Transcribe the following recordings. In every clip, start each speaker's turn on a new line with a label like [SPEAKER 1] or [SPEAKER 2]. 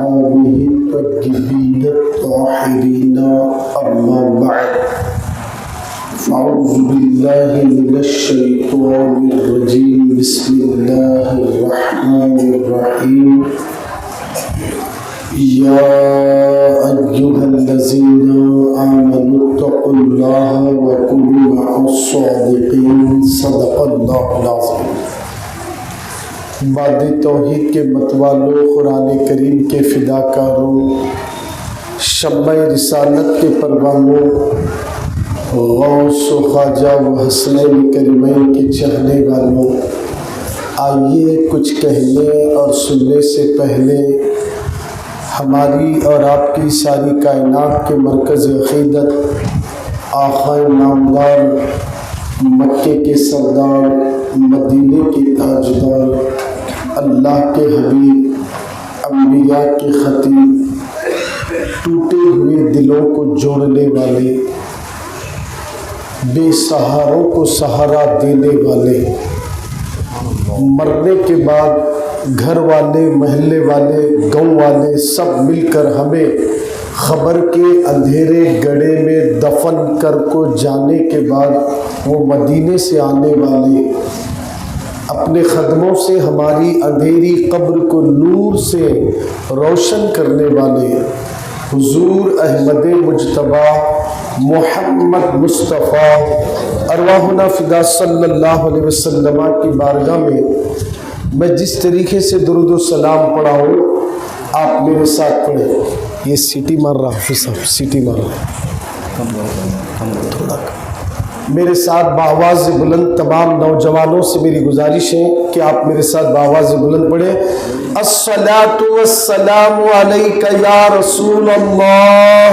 [SPEAKER 1] وأصحابه الطيبين الطاهرين أما بعد فأعوذ بالله من الشيطان الرجيم بسم الله الرحمن الرحيم يا أيها الذين آمنوا اتقوا الله وكونوا مع الصادقين صدق الله العظيم۔ باد توحید کے متوالوں، قرآن کریم کے فداکاروں، شمع رسالت کے پروانوں، غوث و خواجہ و حسنین کریمین کے چاہنے والوں، آئیے کچھ کہنے اور سننے سے پہلے ہماری اور آپ کی ساری کائنات کے مرکز عقیدت آقا نامدار، مکے کے سردار، مدینے کے تاجدار، اللہ کے حبیب، انبیاء کے خطیب، ٹوٹے ہوئے دلوں کو جوڑنے والے، بے سہاروں کو سہارا دینے والے، مرنے کے بعد گھر والے، محلے والے، گاؤں والے سب مل کر ہمیں خبر کے اندھیرے گڑھے میں دفن کر کو جانے کے بعد وہ مدینے سے آنے والے، اپنے قدموں سے ہماری اندھیری قبر کو نور سے روشن کرنے والے حضور احمد مجتبی محمد مصطفیٰ ارواحنا فدا صلی اللہ علیہ وسلم کی بارگاہ میں جس طریقے سے درود و سلام پڑھا ہوں آپ میرے ساتھ پڑھیں۔ یہ سیٹی مار رہا حافظ صاحب، سیٹی مار رہا تھوڑا میرے ساتھ بآواز بلند تمام نوجوانوں سے میری گزارش ہے کہ آپ میرے ساتھ بآواز بلند پڑھیں۔ الصلاۃ والسلام علیک یا رسول اللہ،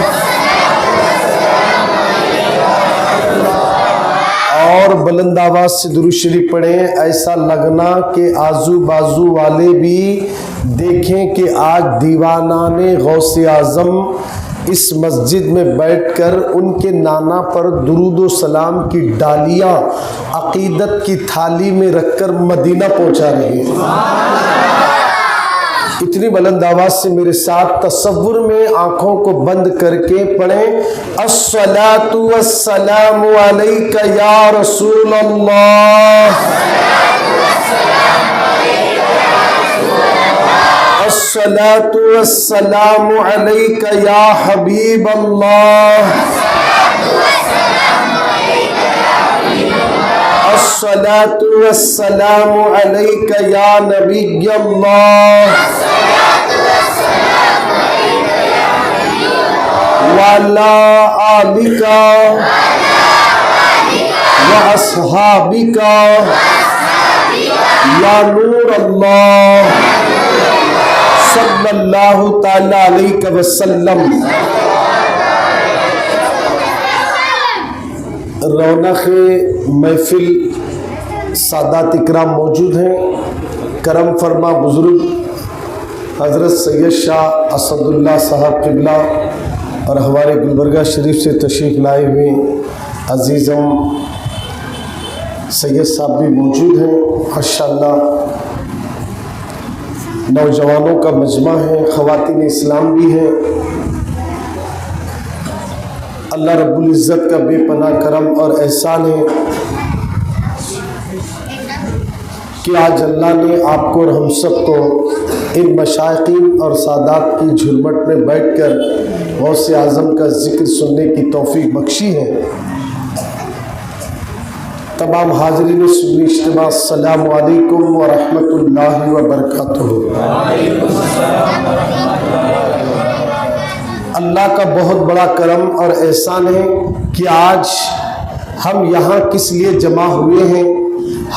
[SPEAKER 1] اور بلند آواز سے درود شریف پڑھیں، ایسا لگنا کہ آزو بازو والے بھی دیکھیں کہ آج دیوانان غوث اعظم اس مسجد میں بیٹھ کر ان کے نانا پر درود و سلام کی ڈالیاں عقیدت کی تھالی میں رکھ کر مدینہ پہنچا رہے ہیں۔ اتنی بلند آواز سے میرے ساتھ تصور میں آنکھوں کو بند کر کے پڑھیں، الصلاۃ والسلام علیک یا رسول اللہ، الصلاۃ والسلام علیک یا حبیب اللہ، الصلاۃ والسلام علیک یا نبی اللہ، وعلی آلک واصحابک یا نور اللہ صلی اللہ تعالی علیہ وسلم۔ رونق محفل سادات اکرام موجود ہیں، کرم فرما بزرگ حضرت سید شاہ اسد اللہ صاحب قبلہ اور ہمارے گلبرگہ شریف سے تشریف لائے ہوئے عزیزم سید صاحب بھی موجود ہیں ماشاءاللہ۔ نوجوانوں کا مجمع ہے، خواتین اسلام بھی ہیں۔ اللہ رب العزت کا بے پناہ کرم اور احسان ہے کہ آج اللہ نے آپ کو اور ہم سب کو ان مشائقین اور سادات کی جھرمٹ میں بیٹھ کر غوث اعظم کا ذکر سننے کی توفیق بخشی ہے۔ تمام حاضرین سنی اجتماع السلام علیکم ورحمۃ اللہ وبرکاتہ۔ اللہ کا بہت بڑا کرم اور احسان ہے کہ آج ہم یہاں کس لیے جمع ہوئے ہیں،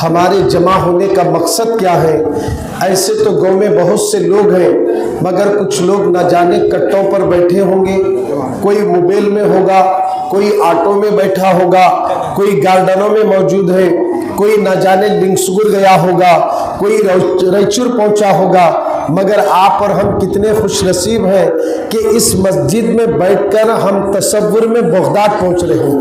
[SPEAKER 1] ہمارے جمع ہونے کا مقصد کیا ہے۔ ایسے تو گاؤں میں بہت سے لوگ ہیں مگر کچھ لوگ نہ جانے کٹوں پر بیٹھے ہوں گے، کوئی موبائل میں ہوگا، کوئی آٹو میں بیٹھا ہوگا، کوئی گارڈنوں میں موجود ہے، کوئی نہ جانے لنگسگر گیا ہوگا، کوئی ریچور پہنچا ہوگا، مگر آپ اور ہم کتنے خوش نصیب ہیں کہ اس مسجد میں بیٹھ کر ہم تصور میں بغداد پہنچ رہے ہیں،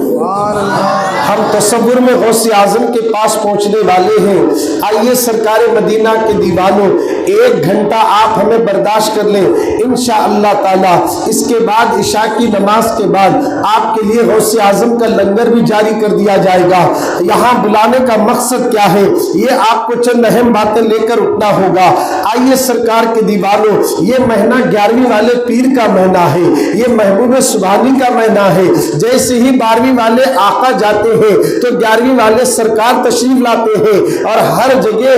[SPEAKER 1] ہم تصور میں غوث اعظم کے پاس پہنچنے والے ہیں۔ آئیے سرکار مدینہ کے دیوانوں، ایک گھنٹہ آپ ہمیں برداشت کر لیں، ان انشاءاللہ تعالی اس کے بعد عشاء کی نماز کے بعد آپ کے لیے غوث اعظم کا لنگر بھی جاری کر دیا جائے گا۔ یہاں بلانے کا مقصد کیا ہے، یہ آپ کو چند اہم باتیں لے کر اٹھنا ہوگا۔ آئیے سرکار کے دیوانوں، یہ مہینہ 11ویں والے پیر کا مہینہ ہے، یہ محبوب سبحانی کا مہینہ ہے۔ جیسے ہی 12ویں والے آقا جاتے ہیں تو 11ویں والے سرکار تشریف لاتے ہیں، اور ہر جگہ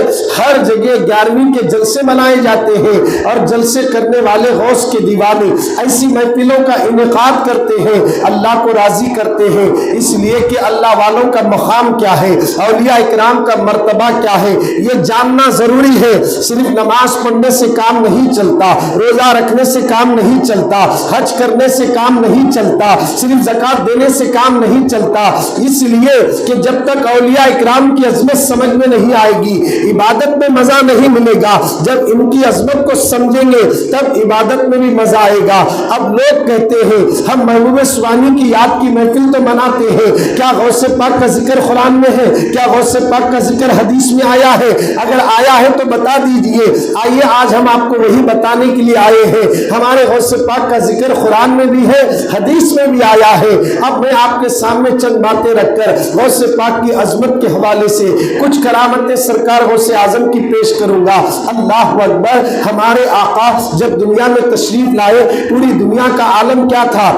[SPEAKER 1] 11ویں کے جلسے منائے جاتے ہیں، اور جلسے کرنے والے غوث کے دیوانے ایسی محفلوں کا انعقاد کرتے ہیں، اللہ کو راضی کرتے ہیں۔ اس لیے کہ اللہ والوں کا مقام کیا ہے، اولیاء اکرام کا مرتبہ کیا ہے، یہ جاننا ضروری ہے۔ صرف نماز پڑھنے سے کام نہیں چلتا، روزہ رکھنے سے کام نہیں چلتا، حج کرنے سے کام نہیں چلتا، صرف زکوٰۃ دینے سے کام نہیں چلتا۔ اس لیے کہ جب تک اولیاء اکرام کی عظمت سمجھ میں نہیں آئے گی، عبادت میں مزہ نہیں ملے گا۔ جب ان کی عظمت کو سمجھیں گے تب عبادت میں بھی مزہ آئے گا۔ اب لوگ کہتے ہیں ہم محبوب سبحانی کی یاد کی محفل تو مناتے ہیں، کیا غوث پاک کا ذکر قرآن میں ہے؟ کیا غوث پاک کا ذکر حدیث میں آیا ہے؟ اگر آیا ہے تو بتا دیجئے۔ آئیے آج ہم آپ کو وہی بتانے کے لیے آئے ہیں۔ ہمارے غوث پاک کا ذکر قرآن میں بھی ہے، حدیث میں بھی آیا ہے۔ اب میں آپ کے سامنے چند باتیں رکھ کر غوث پاک کی عظمت کے حوالے سے کچھ کرامتیں سرکار غوث اعظم کی پیش کروں گا۔ اللہ اکبر! ہمارے آقا جب دنیا میں تشریف لائے پوری دنیا کا عالم کیا تھا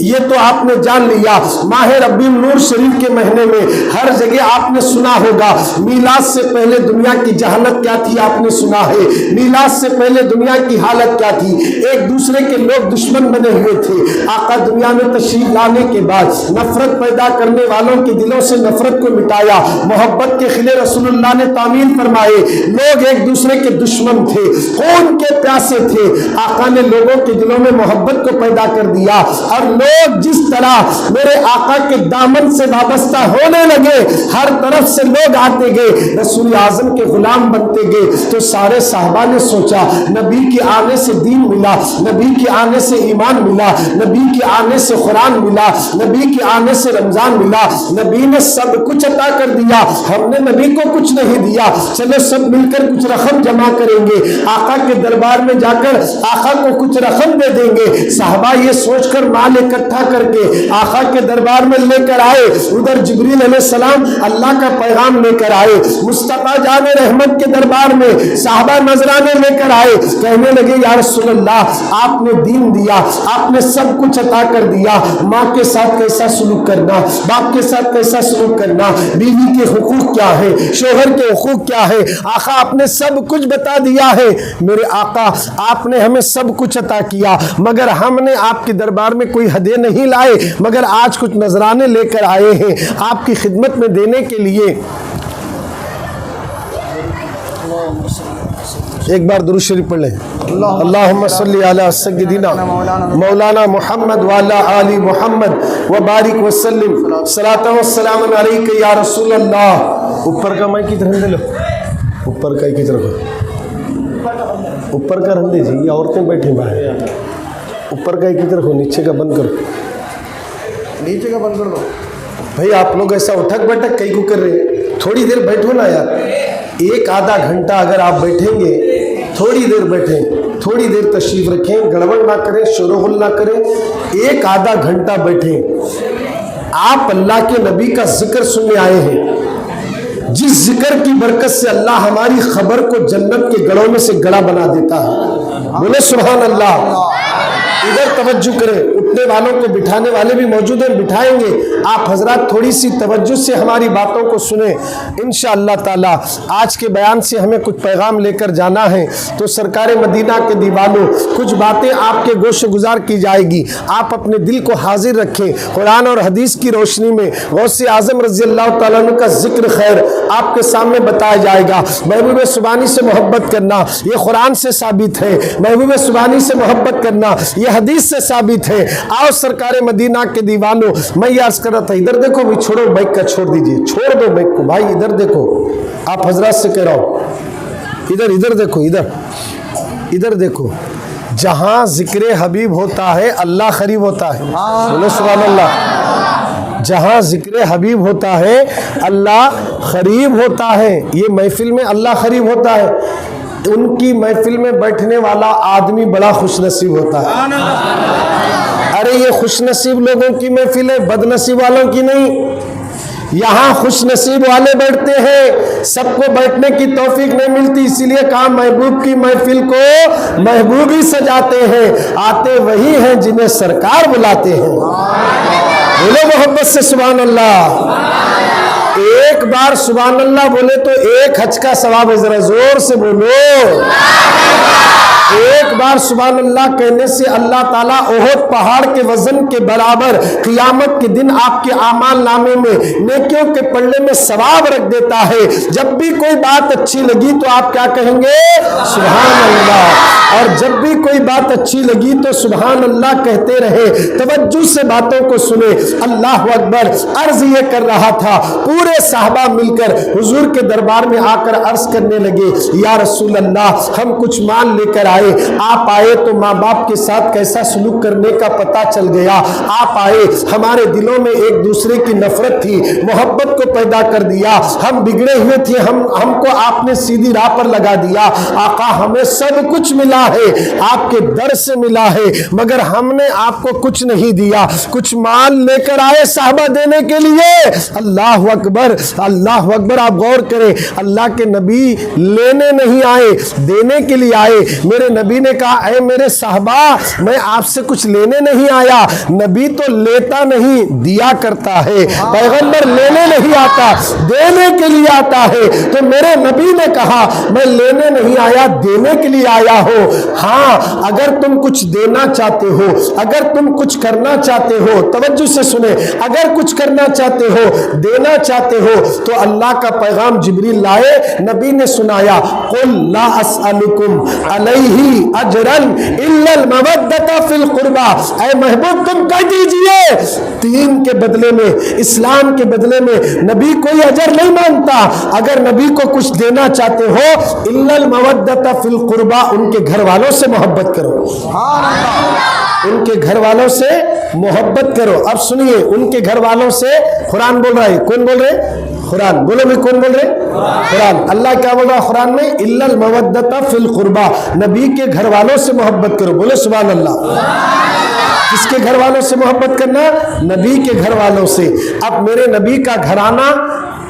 [SPEAKER 1] یہ تو آپ نے جان لیا۔ ماہ ربیع النور شریف کے مہینے میں ہر جگہ آپ نے سنا ہوگا میلاد سے پہلے دنیا کی جہالت کیا تھی، آپ نے سنا ہے میلاد سے پہلے دنیا کی حالت کیا تھی، ایک دوسرے کے لوگ دشمن بنے ہوئے تھے۔ آقا دنیا میں تشریف لانے کے بعد نفرت پیدا کرنے والوں کے دلوں سے نفرت کو مٹایا، محبت کے خلے رسول اللہ نے تعمیر فرمائے۔ لوگ ایک دوسرے کے دشمن تھے، خون کے پیاسے تھے، آقا نے لوگوں کے دلوں میں محبت کو پیدا کر دیا، اور لوگ جس طرح میرے آقا کے دامن سے وابستہ ہونے لگے، ہر طرف سے لوگ آتے گئے، رسول اعظم کے غلام بنتے گئے۔ تو سارے صحابہ نے سوچا نبی کے آنے سے دین ملا، نبی کے آنے سے ایمان ملا، نبی کے آنے سے قرآن ملا، نبی کے آنے سے رمضان ملا، نبی نے سب کچھ عطا کر دیا، ہم نے نبی کو کچھ نہیں دیا، چلو سب مل کر کچھ رقم جمع کریں گے، آقا کے دربار میں جا کر آقا کو کچھ رقم دے دیں گے۔ صحابہ یہ سوچ کر مال اکٹھا کر کے آقا کے دربار میں لے کر آئے۔ ادھر جبریل علیہ السلام اللہ کا پیغام لے کر آئے، مصطفیٰ جان رحمت کے دربار میں صحابہ نذرانے لے کر آئے، کہنے لگے یا رسول اللہ آپ نے دین دیا، آپ نے سب کچھ عطا کر دیا، ماں کے ساتھ کیسا سلوک کرنا، باپ کے ساتھ کیسا سلوک کرنا، بیوی کے حقوق کیا ہے، شوہر کے حقوق کیا ہے، آقا آپ نے سب کچھ بتا دیا ہے۔ میرے آقا آپ نے ہمیں سب کچھ عطا کیا، مگر ہم نے آپ کے دربار میں کوئی ہدیہ نہیں لائے، مگر آج کچھ نذرانے لے کر آئے ہیں آپ کی خدمت میں دینے کے لیے۔ ایک بار درود شریف پڑھ لیں، اللہم صلی علی سیدنا مولانا محمد وعلی آل محمد وبارک وسلم، صلاۃ و سلام علیک یا رسول اللہ۔ اوپر کا مائک ادھر رہنے لو، اوپر کا ایک طرف، اوپر کا رہنے جی، یہ عورتیں بیٹھیں باہر، اوپر کا ایک طرف ہو، نیچے کا بند کرو، نیچے کا بند کر دو۔ بھائی آپ لوگ ایسا اٹھک بیٹھک کئی کو کر رہے ہیں، تھوڑی دیر بیٹھو نا یار، ایک آدھا گھنٹہ اگر آپ بیٹھیں گے، تھوڑی دیر بیٹھیں، تھوڑی دیر تشریف رکھیں، گڑبڑ نہ کریں، شور و غل نہ کریں، ایک آدھا گھنٹہ بیٹھیں۔ آپ اللہ کے نبی کا ذکر سننے آئے ہیں، جس ذکر کی برکت سے اللہ ہماری خبر کو جنت کے گڑوں میں سے گڑا بنا دیتا ہے، بولے سبحان اللہ۔ ادھر توجہ کریں، اٹھنے والوں کو بٹھانے والے بھی موجود ہیں، بٹھائیں گے، آپ حضرات تھوڑی سی توجہ سے ہماری باتوں کو سنیں انشاءاللہ تعالی۔ آج کے بیان سے ہمیں کچھ پیغام لے کر جانا ہے، تو سرکار مدینہ کے دیوانوں کچھ باتیں آپ کے گوش گزار کی جائے گی، آپ اپنے دل کو حاضر رکھیں، قرآن اور حدیث کی روشنی میں غوث اعظم رضی اللہ تعالیٰ عنہ کا ذکر خیر آپ کے سامنے بتایا جائے گا۔ محبوب سبحانی سے محبت کرنا یہ قرآن سے ثابت ہے، محبوب سبحانی سے محبت کرنا یہ حدیث سے ثابت ہے۔ آؤ سرکار مدینہ کے دیوانوں، میں یہ عرض کر رہا تھا، ادھر دیکھو بھی، چھوڑو بائک کا، چھوڑ دیجئے، چھوڑ دو بائک کو بھائی، ادھر دیکھو، آپ حضرات سے کہہ رہا ہوں، ادھر دیکھو، ادھر دیکھو، جہاں ذکر حبیب ہوتا ہے اللہ قریب ہوتا ہے، بولو سبحان اللہ۔ جہاں ذکر حبیب ہوتا ہے اللہ قریب ہوتا ہے، یہ محفل میں اللہ قریب ہوتا ہے۔ ان کی محفل میں بیٹھنے والا آدمی بڑا خوش نصیب ہوتا ہے۔ ارے یہ خوش نصیب لوگوں کی محفل ہے، بد نصیب والوں کی نہیں۔ یہاں خوش نصیب والے بیٹھتے ہیں، سب کو بیٹھنے کی توفیق نہیں ملتی، اسی لیے کہا محبوب کی محفل کو محبوب ہی سجاتے ہیں، آتے وہی ہیں جنہیں سرکار بلاتے ہیں۔ بولو محبت سے سبحان اللہ۔ ایک بار سبحان اللہ بولے تو ایک حج کا ثواب ہے، ذرا زور سے بولو۔ ایک بار سبحان اللہ کہنے سے اللہ تعالیٰ احد پہاڑ کے وزن کے برابر قیامت کے دن آپ کے اعمال نامے میں نیکیوں کے پلڑے میں ثواب رکھ دیتا ہے۔ جب بھی کوئی بات اچھی لگی تو آپ کیا کہیں گے؟ سبحان اللہ۔ اور جب بھی کوئی بات اچھی لگی تو سبحان اللہ کہتے رہے، توجہ سے باتوں کو سنے۔ اللہ اکبر۔ عرض یہ کر رہا تھا، پورے صحابہ مل کر حضور کے دربار میں آ کر عرض کرنے لگے، یا رسول اللہ ہم کچھ مال لے کر آئے، آپ آئے تو ماں باپ کے ساتھ کیسا سلوک کرنے کا پتہ چل گیا، آپ آئے ہمارے دلوں میں ایک دوسرے کی نفرت تھی، محبت کو پیدا کر دیا، ہم بگڑے ہوئے تھے، ہم کو آپ نے سیدھی راہ پر لگا دیا، آقا ہمیں سب کچھ ملا ہے، آپ کے در سے ملا ہے، مگر ہم نے آپ کو کچھ نہیں دیا، کچھ مال لے کر آئے صحابہ دینے کے لیے۔ اللہ اکبر، اللہ اکبر۔ آپ غور کریں، اللہ کے نبی لینے نہیں آئے، دینے کے لیے آئے۔ میرے نبی نے کہا، اے میرے صحابہ میں آپ سے کچھ لینے نہیں آیا۔ نبی تو لیتا نہیں، دیا کرتا ہے، پیغمبر لینے نہیں آتا، دینے کے لیے آتا ہے۔ تو میرے نبی نے کہا، میں لینے نہیں آیا، دینے کے لیے آیا ہوں۔ ہاں اگر تم کچھ دینا چاہتے ہو، اگر تم کچھ کرنا چاہتے ہو، توجہ سے سنیں، اگر کچھ کرنا چاہتے ہو، دینا چاہتے ہو تو اللہ کا پیغام جبریل لائے، نبی نے سنایا، قل لا اسألکم علیہ اجرن الا المودۃ فی القربى۔ اے محبوب تم کہہ دیجئے، دین کے بدلے میں، اسلام کے بدلے میں نبی کوئی اجر نہیں مانگتا۔ اگر نبی کو کچھ دینا چاہتے ہو، الا المودۃ فی القربى، ان کے گھر والوں سے محبت کرو، ان کے گھر والوں سے محبت کرو۔ اب سنیے، ان کے گھر والوں سے قرآن بول رہا ہے، کون بول رہے؟ قرآن بولو بھی، کون بول رہے؟ قرآن۔ اللہ کیا بول رہا ہے قرآن میں؟ الا المودۃ فی القربى، نبی کے گھر والوں سے محبت کرو، بولو سبحان اللہ۔ کس کے گھر والوں سے محبت کرنا؟ نبی کے گھر والوں سے۔ اب میرے نبی کا گھرانہ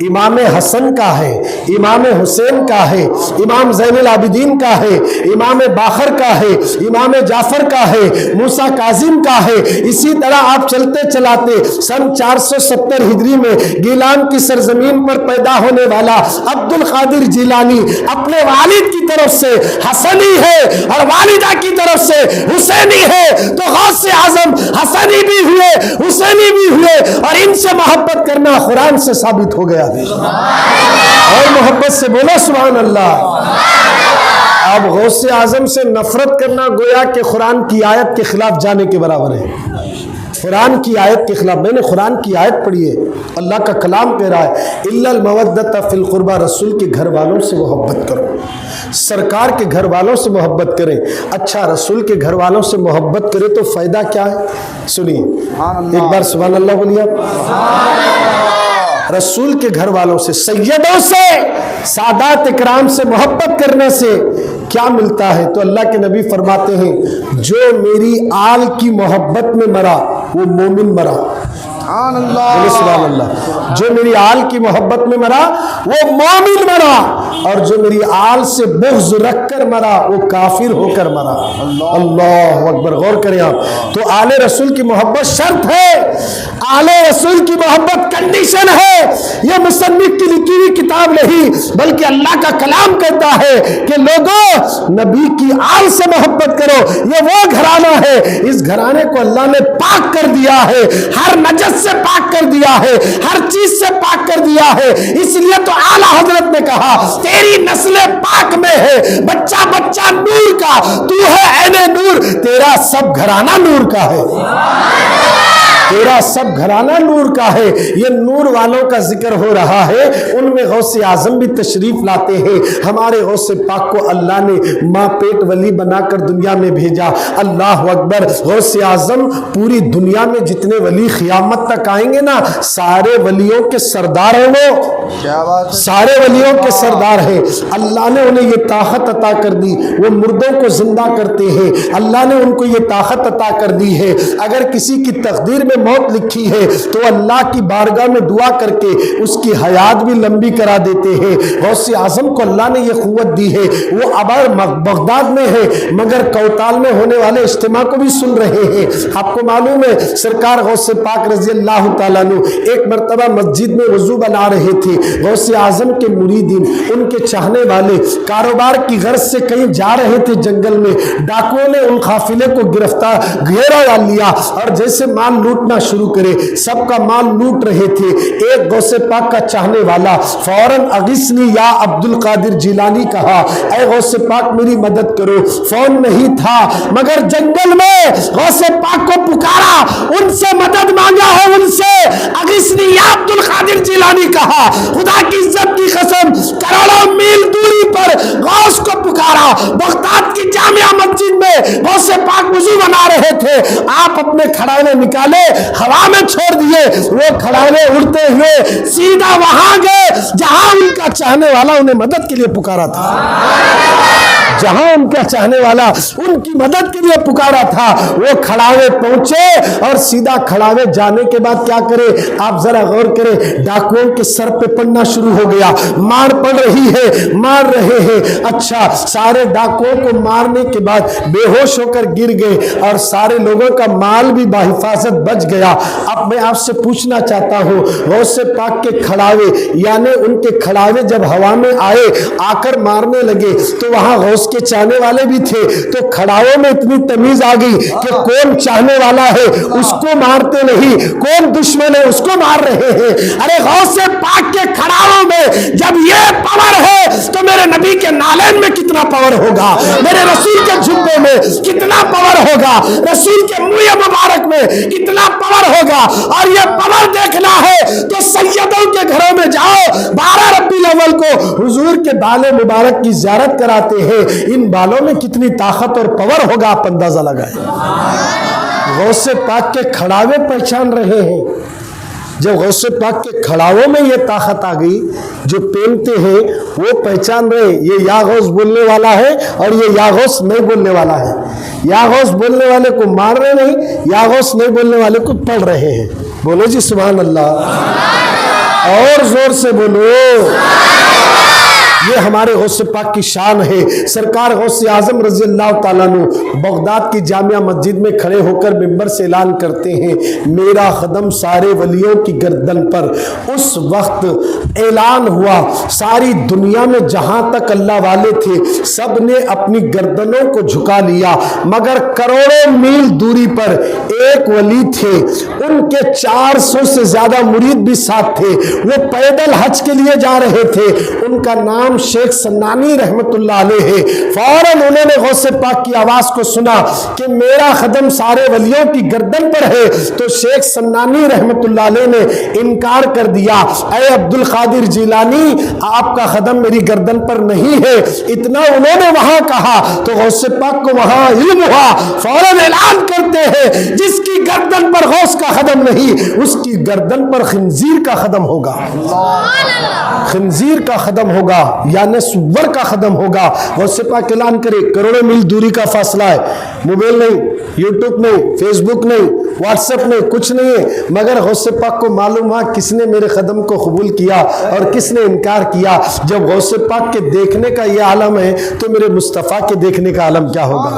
[SPEAKER 1] امام حسن کا ہے، امام حسین کا ہے، امام زین العابدین کا ہے، امام باقر کا ہے، امام جعفر کا ہے، موسیٰ کاظم کا ہے۔ اسی طرح آپ چلتے چلاتے سن 470 ہجری میں گیلان کی سرزمین پر پیدا ہونے والا عبد القادر جیلانی اپنے والد کی طرف سے حسنی ہے اور والدہ کی طرف سے حسینی ہے، تو غوث اعظم حسنی بھی ہوئے، حسینی بھی ہوئے، اور ان سے محبت کرنا قرآن سے ثابت ہو گیا۔ اور محبت سے بولو سبحان اللہ۔ اب غوث اعظم سے نفرت کرنا گویا کہ قرآن کی آیت کے خلاف جانے کے برابر ہے، قرآن کی آیت کے خلاف۔ میں نے قرآن کی آیت پڑھی ہے، اللہ کا کلام کہہ رہا ہے، الا المودۃ فی القربى، رسول کے گھر والوں سے محبت کرو، سرکار کے گھر والوں سے محبت کریں۔ اچھا رسول کے گھر والوں سے محبت کرے تو فائدہ کیا ہے؟ سنیے ایک بار سبحان اللہ بولیے آپ۔ رسول کے گھر والوں سے، سیدوں سے، سادات اکرام سے محبت کرنے سے کیا ملتا ہے؟ تو اللہ کے نبی فرماتے ہیں، جو میری آل کی محبت میں مرا وہ مومن مرا۔ سبحان اللہ۔ جو میری آل کی محبت میں مرا وہ مومن مرا، اور جو میری آل سے بغض رکھ کر مرا وہ کافر ہو کر مرا۔ اللہ اکبر۔ غور کریں آپ، تو آل رسول کی محبت شرط ہے، آل رسول کی محبت کنڈیشن ہے۔ یہ مصنف کی لکھی ہوئی کتاب نہیں بلکہ اللہ کا کلام کہتا ہے کہ لوگوں نبی کی آل سے محبت کرو۔ یہ وہ گھرانہ ہے، اس گھرانے کو اللہ نے پاک کر دیا ہے، ہر نجس سے پاک کر دیا ہے، ہر چیز سے پاک کر دیا ہے۔ اس لیے تو اعلیٰ حضرت نے کہا، تیری نسل پاک میں ہے، بچہ بچہ نور کا، تو ہے عین نور، تیرا سب گھرانہ نور کا ہے۔ تیرا سب گھرانہ نور کا ہے۔ یہ نور والوں کا ذکر ہو رہا ہے، ان میں غوث اعظم بھی تشریف لاتے ہیں۔ ہمارے غوث پاک کو اللہ نے ماں پیٹ ولی بنا کر دنیا میں بھیجا۔ اللہ اکبر۔ غوث اعظم پوری دنیا میں جتنے ولی قیامت تک آئیں گے نا، سارے ولیوں کے سردار ہیں وہ، سارے ولیوں کے سردار ہیں۔ اللہ نے انہیں یہ طاقت عطا کر دی، وہ مردوں کو زندہ کرتے ہیں۔ اللہ نے ان کو یہ طاقت عطا کر دی ہے، اگر کسی کی تقدیر میں موت لکھی ہے تو اللہ کی بارگاہ میں دعا کر کے اس کی حیات بھی لمبی کرا دیتے ہیں۔ غوث اعظم کو اللہ نے یہ قوت دی ہے، وہ ابر بغداد میں ہے مگر کوتال میں ہونے والے اجتماع کو بھی سن رہے ہیں۔ آپ کو معلوم ہے سرکار غوث پاک رضی اللہ تعالیٰ عنہ ایک مرتبہ مسجد میں وضو بنا رہے تھے۔ غوث اعظم کے مریدین، ان کے چاہنے والے کاروبار کی غرض سے کہیں جا رہے تھے جنگل میں، ڈاکوؤں نے ان قافلے کو گرفتار گھیرا لیا اور جیسے مال لوٹنا شروع کرے، سب کا مال لوٹ رہے تھے۔ ایک غوث پاک کا چاہنے والا فوراً اغثنی یا عبد القادر جیلانی کہا، اے غوث پاک میری مدد کرو۔ فون نہیں تھا مگر جنگل میں غوث پاک کو پکارا، ان سے مدد مانگا ہے، ان سے اغثنی یا عبد القادر جیلانی کہا۔ خدا کی عزت کی قسم کروڑوں میل دوری پر غوث کو پکارا۔ بغداد کی جامعہ مسجد میں غوث پاک وضو بنا رہے تھے، آپ اپنے کھڑاوے نکالے، ہوا میں چھوڑ دیے، وہ کھڑاوے اڑتے ہوئے سیدھا وہاں گئے جہاں ان کا چاہنے والا انہیں مدد کے لیے پکارا تھا، جہاں ان کا چاہنے والا ان کی مدد کے لیے پکارا تھا۔ وہ کھڑاوے پہنچے اور سیدھا کھڑاوے جانے کے بعد کیا کرے آپ ذرا غور کریں، ڈاکوؤں کے سر پہ پڑنا شروع ہو گیا، مار پڑ رہی ہے، مار رہے ہیں۔ اچھا، سارے ڈاکوؤں کو مارنے کے بعد بے ہوش ہو کر گر گئے اور سارے لوگوں کا مال بھی بحفاظت بچ گیا۔ اب میں آپ سے پوچھنا چاہتا ہوں، غوث پاک کے کھڑاوے یعنی ان کے کھڑاوے جب ہوا میں آئے، آ کر مارنے لگے تو وہاں غوث کے چاہنے والے بھی تھے، تو کھڑاووں میں اتنی تمیز آ گئی کہ کون چاہنے والا ہے اس کو مارتے نہیں، کون دشمن ہے اس کو مار رہے ہیں۔ ارے غوث پاک کے کھڑاووں میں جب یہ پاور ہے تو میرے نبی کے نالین میں کتنا پاور ہوگا، میرے رسول کے جھبے میں کتنا پاور ہوگا، رسول کے منہ مبارک میں کتنا پاور ہوگا۔ اور یہ پاور دیکھنا ہے تو سیدوں کے گھروں میں جاؤ، 12 ربیع الاول کو حضور کے بال مبارک کی زیارت کراتے ہیں، ان بالوں میں کتنی طاقت اور پاور ہوگا آپ اندازہ لگائیں۔ غوث پاک کے کھڑاوے پہچان رہے ہیں۔ جب غوث پاک کے کھڑاووں میں یہ طاقت آ گئی، جو پہنتے ہیں وہ پہچان رہے یہ یا غوث بولنے والا ہے اور یہ یا غوث نہیں بولنے والا ہے۔ یا غوث بولنے والے کو مار رہے نہیں، یا غوث نہیں بولنے والے کو پڑھ رہے ہیں۔ بولو جی سبحان اللہ، اور زور سے بولو۔ یہ ہمارے غوث پاک کی شان ہے۔ سرکار غوث اعظم رضی اللہ تعالیٰ عنہ بغداد کی جامعہ مسجد میں کھڑے ہو کر منبر سے اعلان کرتے ہیں، میرا قدم سارے ولیوں کی گردن پر۔ اس وقت اعلان ہوا، ساری دنیا میں جہاں تک اللہ والے تھے سب نے اپنی گردنوں کو جھکا لیا، مگر کروڑوں میل دوری پر ایک ولی تھے، ان کے 400 سے زیادہ مرید بھی ساتھ تھے، وہ پیدل حج کے لیے جا رہے تھے، ان کا نام شیخ سنانی رحمت اللہ علیہ ہے۔ فوراً انہوں نے غوث پاک کی آواز کو سنا کہ میرا قدم سارے ولیوں کی گردن پر ہے، تو شیخ سنانی رحمت اللہ علیہ نے انکار کر دیا، اے عبد القادر جیلانی آپ کا قدم میری گردن پر نہیں ہے۔ اتنا انہوں نے وہاں کہا تو غوث پاک کو وہاں علم ہوا، فوراً اعلان کرتے ہیں جس کی گردن پر غوث کا قدم نہیں اس کی گردن پر خنزیر کا قدم ہوگا، خنزیر کا قدم ہوگا، یعنی سور کا قدم ہوگا۔ غوث پاک اعلان کرے، کروڑوں میل دوری کا فاصلہ ہے، موبائل نہیں، یوٹیوب نہیں، فیس بک نہیں، واٹس ایپ نہیں، کچھ نہیں ہے، مگر غوث پاک کو معلوم ہوا کس نے میرے قدم کو قبول کیا اور کس نے انکار کیا۔ جب غوث پاک کے دیکھنے کا یہ عالم ہے تو میرے مصطفیٰ کے دیکھنے کا عالم کیا ہوگا،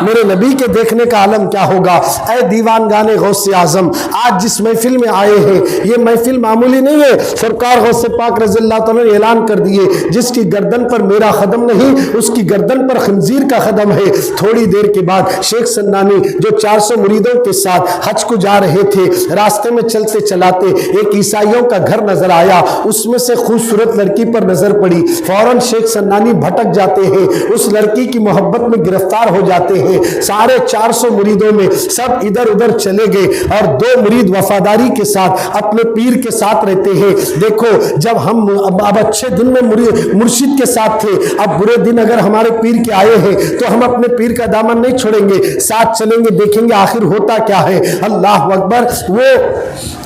[SPEAKER 1] میرے نبی کے دیکھنے کا عالم کیا ہوگا۔ اے دیوانگان غوث اعظم، آج جس محفل میں آئے ہیں یہ محفل معمولی نہیں ہے۔ سرکار غوث پاک رضی اللہ تعالیٰ نے اعلان کر دیے، جس کی گردن پر میرا قدم نہیں اس کی گردن پر خنزیر کا قدم ہے۔ تھوڑی دیر کے بعد شیخ سنانی جو 400 مریدوں کے ساتھ حج کو جا رہے تھے، راستے میں چلتے چلاتے ایک عیسائیوں کا گھر نظر آیا، اس میں سے خوبصورت لڑکی پر نظر پڑی، فوراً شیخ سنانی بھٹک جاتے ہیں، اس لڑکی کی محبت میں گرفتار ہو جاتے ہیں، 450 مریدوں میں سب ادھر ادھر چلے گئے اور 2 مرید وفاداری کے ساتھ اپنے پیر کے ساتھ رہتے ہیں۔ دیکھو جب ہم اب اچھے دن میں مرشد کے ساتھ تھے، اب برے دن اگر ہمارے پیر کے آئے ہیں تو ہم اپنے پیر کا دامن نہیں چھوڑیں گے، ساتھ چلیں گے، دیکھیں گے آخر ہوتا کیا ہے۔ اللہ اکبر۔ وہ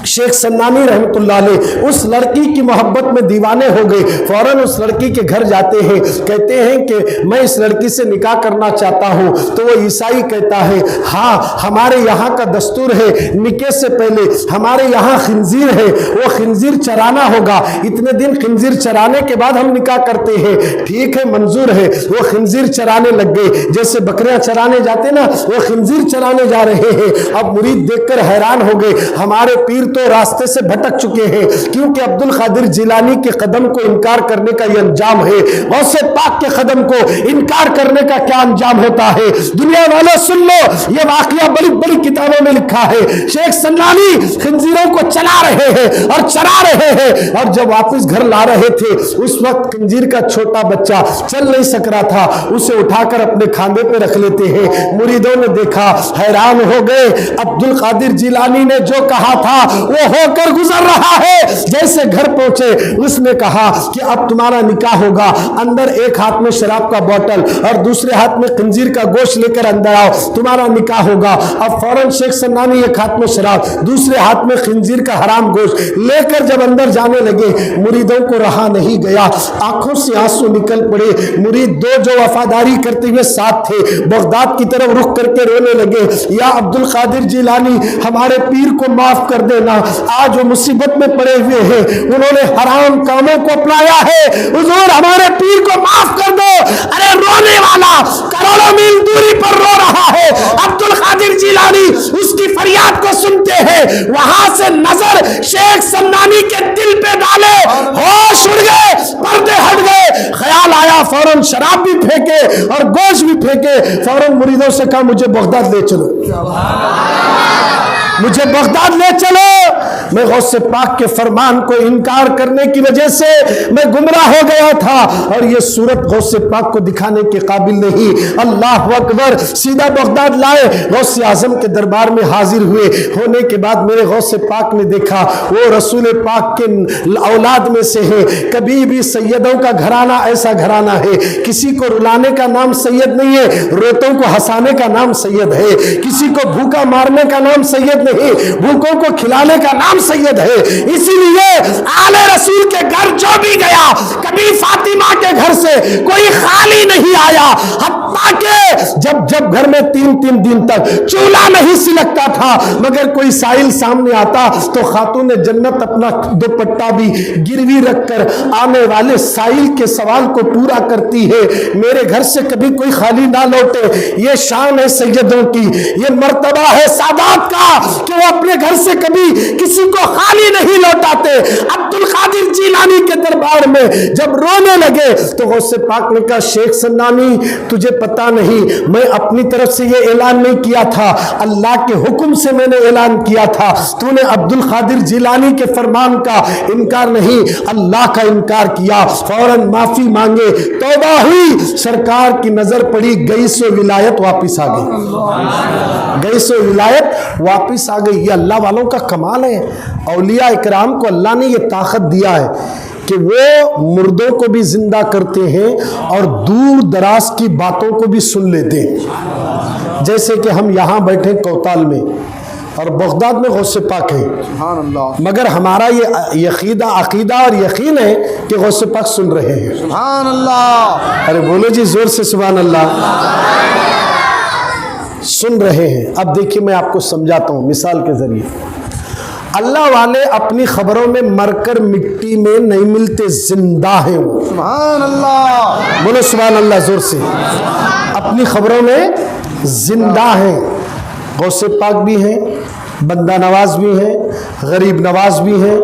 [SPEAKER 1] شیخ سنانی رحمت اللہ علیہ اس لڑکی کی محبت میں دیوانے ہو گئے، فوراً اس لڑکی کے گھر جاتے ہیں، کہتے ہیں کہ میں اس لڑکی سے نکاح کرنا چاہتا ہوں۔ تو وہ عیسائی کہتا ہے ہاں ہمارے یہاں کا دستور ہے نکاح سے پہلے ہمارے یہاں خنزیر ہے، وہ خنزیر چرانا ہوگا، اتنے دن خنزیر چرانے کے بعد ہم نکاح کرتے ہیں۔ ٹھیک ہے منظور ہے۔ وہ خنزیر چرانے لگ گئے، جیسے بکریاں چرانے جاتے نا، وہ خنزیر چرانے جا رہے ہیں۔ اب مرید دیکھ کر حیران ہو گئے، ہمارے پیر تو راستے سے بھٹک چکے ہیں، کیونکہ عبد القادر جیلانی کے قدم کو انکار کرنے کا یہ انجام ہے، غوث پاک کے قدم کو انکار کرنے کا کیا انجام ہوتا ہے۔ دنیا والوں سن لو، یہ واقعہ بڑی بڑی کتابوں میں لکھا ہے۔ شیخ سنانی خنزیروں کو چلا رہے ہیں اور چرا رہے ہیں، اور جب واپس گھر لا رہے تھے اس وقت خنزیر کا چھوٹا بچہ چل نہیں سک رہا تھا، اسے اٹھا کر اپنے کھاندے پہ رکھ لیتے ہیں۔ مریدوں نے دیکھا، حیران ہو گئے، عبد القادر جیلانی نے جو کہا تھا وہ ہو کر گزر رہا ہے۔ جیسے گھر پہنچے اس نے کہا کہ اب تمہارا نکاح ہوگا، اندر ایک ہاتھ میں شراب کا بوتل اور دوسرے ہاتھ میں خنزیر کا گوشت لے کر اندر آؤ، تمہارا نکاح ہوگا۔ اب فوراً شیخ سنانی ایک ہاتھ میں شراب دوسرے ہاتھ میں خنزیر کا حرام گوشت لے کر جب اندر جانے لگے، مریدوں کو رہا نہیں گیا، آنکھوں سے آنسو نکل پڑے۔ مرید 2 جو وفاداری کرتے ہوئے ساتھ تھے بغداد کی طرف رخ کر کے رونے لگے، یا عبد القادر جیلانی ہمارے پیر کو معاف کر دینا، آج وہ مصیبت میں پڑے ہوئے ہیں، انہوں نے حرام کاموں کو اپنایا ہے، حضور ہمارے پیر کو معاف کر دو۔ ارے رونے والا کروڑوں میل دوری پر رو رہا ہے، عبد القادر جیلانی اس کی فریاد کو سنتے ہیں، وہاں سے نظر شیخ سنانی کے دل پہ ڈالے، ہوش اڑ گئے، پردے ہٹ گئے، خیال آیا فوراً شراب بھی پھینکے اور گوشت بھی پھینکے، فوراً مریدوں سے کہا مجھے بغداد لے چلو، مجھے بغداد لے چلو، میں غوث پاک کے فرمان کو انکار کرنے کی وجہ سے میں گمراہ ہو گیا تھا، اور یہ صورت غوث پاک کو دکھانے کے قابل نہیں۔ اللہ اکبر۔ سیدھا بغداد لائے، غوث اعظم کے دربار میں حاضر ہوئے، ہونے کے بعد میرے غوث پاک نے دیکھا وہ رسول پاک کے اولاد میں سے ہے، کبھی بھی سیدوں کا گھرانہ ایسا گھرانہ ہے، کسی کو رلانے کا نام سید نہیں ہے، روتوں کو ہنسانے کا نام سید ہے، کسی کو بھوکا مارنے کا نام سید نہیں، بھوکوں کو کھلانے کا نام سید ہے۔ اسی لیے آل رسول کے گھر جو بھی گیا کبھی فاطمہ کے گھر سے کوئی خالی نہیں آیا، حتیٰ کہ جب گھر میں 3 دن تک چولہا نہیں سلگتا تھا، مگر کوئی سائل سامنے آتا تو خاتون جنت اپنا دوپٹہ بھی گروی رکھ کر آنے والے سائل کے سوال کو پورا کرتی ہے۔ میرے گھر سے کبھی کوئی خالی نہ لوٹے، یہ شان ہے سیدوں کی، یہ مرتبہ ہے سادات کا کہ وہ اپنے گھر سے کبھی کسی کو خالی نہیں لوٹاتے۔ عبد القادر جیلانی کے دربار میں جب رونے لگے تو غوث پاک نے کہا شیخ سنانی تجھے پتا نہیں، میں اپنی طرف سے یہ اعلان نہیں کیا تھا، اللہ کے حکم سے میں نے اعلان کیا تھا، تو نے عبد القادر جیلانی کے فرمان کا انکار نہیں اللہ کا انکار کیا۔ فوراً معافی مانگے، توبہ ہوئی، سرکار کی نظر پڑی، گئی سو ولایت واپس آ گئی، گئی سو ولایت واپس آ گئی۔ یہ اللہ والوں کا کمال ہے، اولیاء اکرام کو اللہ نے یہ طاقت دیا ہے کہ وہ مردوں کو بھی زندہ کرتے ہیں اور دور دراز کی باتوں کو بھی سن لیتے ہیں۔ جیسے کہ ہم یہاں بیٹھے کوتال میں اور بغداد میں غوث پاک ہے، مگر ہمارا یہ عقیدہ اور یقین ہے کہ غوث پاک سن رہے ہیں۔ سبحان اللہ، ارے بولو جی زور سے سبحان اللہ، سن رہے ہیں۔ اب دیکھیے میں آپ کو سمجھاتا ہوں مثال کے ذریعے۔ اللہ والے اپنی خبروں میں مر کر مٹی میں نہیں ملتے، زندہ ہیں وہ۔ سبحان اللہ، بولو سبحان اللہ زور سے۔ اپنی خبروں میں زندہ ہیں، غوث پاک بھی ہیں، بندہ نواز بھی ہیں، غریب نواز بھی ہیں،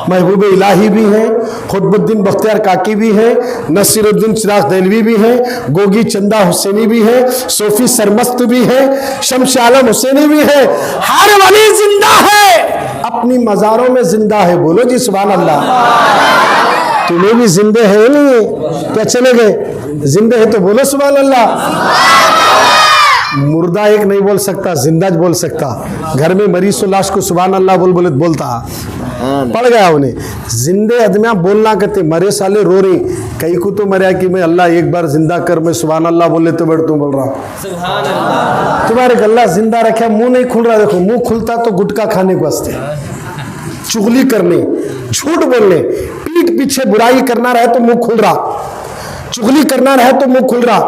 [SPEAKER 1] محبوب الہی بھی ہیں، قطب الدین بختیار کاکی بھی ہیں, نصیر الدین چراغ دہلوی بھی ہیں, گوگی چندہ حسینی بھی ہیں, صوفی سرمست بھی ہیں, شمس عالم حسینی بھی ہیں. ہر ولی زندہ ہے, اپنی مزاروں میں زندہ ہے. بولو جی سبحان اللہ. تمہیں بھی زندہ ہے نہیں کیا چلے گئے؟ زندہ ہے تو بولو سبحان اللہ. مردہ ایک نہیں بول سکتا, زندہ بول سکتا. گھر میں مریض و لاش کو سبحان اللہ بول بولتا پڑ گیا انہیں. زندے آدمیاں بولنا کرتے, مرے سالے رو رہی. کئی کو تو مریا کہ میں اللہ ایک بار زندہ کر, میں سبحان اللہ بولے تو بیٹھ تو بول رہا سبحان اللہ. تمہارے اللہ زندہ رکھا, منہ نہیں کھل رہا. دیکھو منہ کھلتا تو گٹکا کھانے کو واسطے, چغلی کرنے, جھوٹ بولنے, پیٹ پیچھے برائی کرنا رہے تو منہ کھل رہا, چغلی کرنا رہے تو منہ کھل رہا.